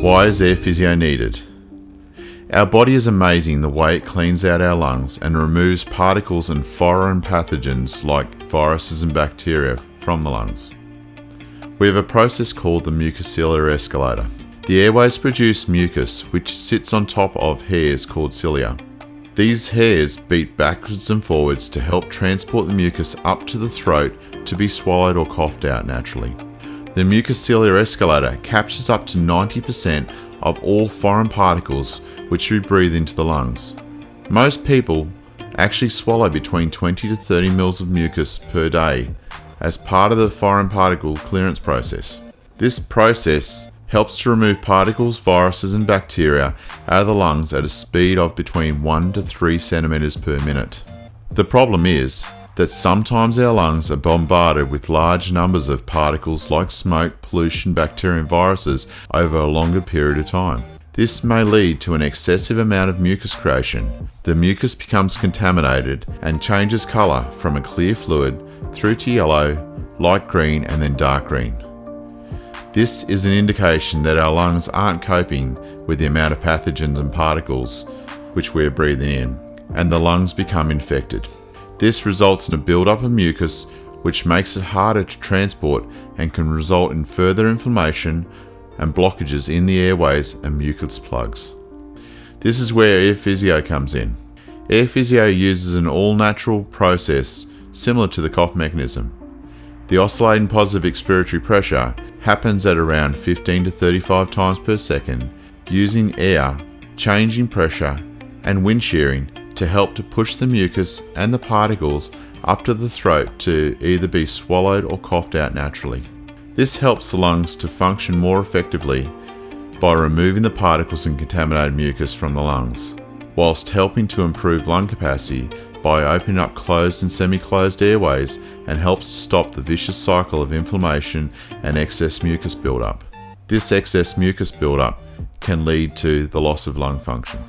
Why is Airphysio needed? Our body is amazing the way it cleans out our lungs and removes particles and foreign pathogens like viruses and bacteria from the lungs. We have a process called the mucociliary escalator. The airways produce mucus, which sits on top of hairs called cilia. These hairs beat backwards and forwards to help transport the mucus up to the throat to be swallowed or coughed out naturally. The mucociliary escalator captures up to 90% of all foreign particles which we breathe into the lungs. Most people actually swallow between 20 to 30 mils of mucus per day as part of the foreign particle clearance process. This process helps to remove particles, viruses and bacteria out of the lungs at a speed of between 1 to 3 centimeters per minute. The problem is that sometimes our lungs are bombarded with large numbers of particles like smoke, pollution, bacteria and viruses over a longer period of time. This may lead to an excessive amount of mucus creation. The mucus becomes contaminated and changes colour from a clear fluid through to yellow, light green and then dark green. This is an indication that our lungs aren't coping with the amount of pathogens and particles which we're breathing in, and the lungs become infected. This results in a build-up of mucus which makes it harder to transport and can result in further inflammation and blockages in the airways and mucus plugs. This is where Airphysio comes in. Airphysio uses an all-natural process similar to the cough mechanism. The oscillating positive expiratory pressure happens at around 15 to 35 times per second using air, changing pressure and wind shearing to help to push the mucus and the particles up to the throat to either be swallowed or coughed out naturally. This helps the lungs to function more effectively by removing the particles and contaminated mucus from the lungs, whilst helping to improve lung capacity by opening up closed and semi-closed airways and helps to stop the vicious cycle of inflammation and excess mucus buildup. This excess mucus buildup can lead to the loss of lung function.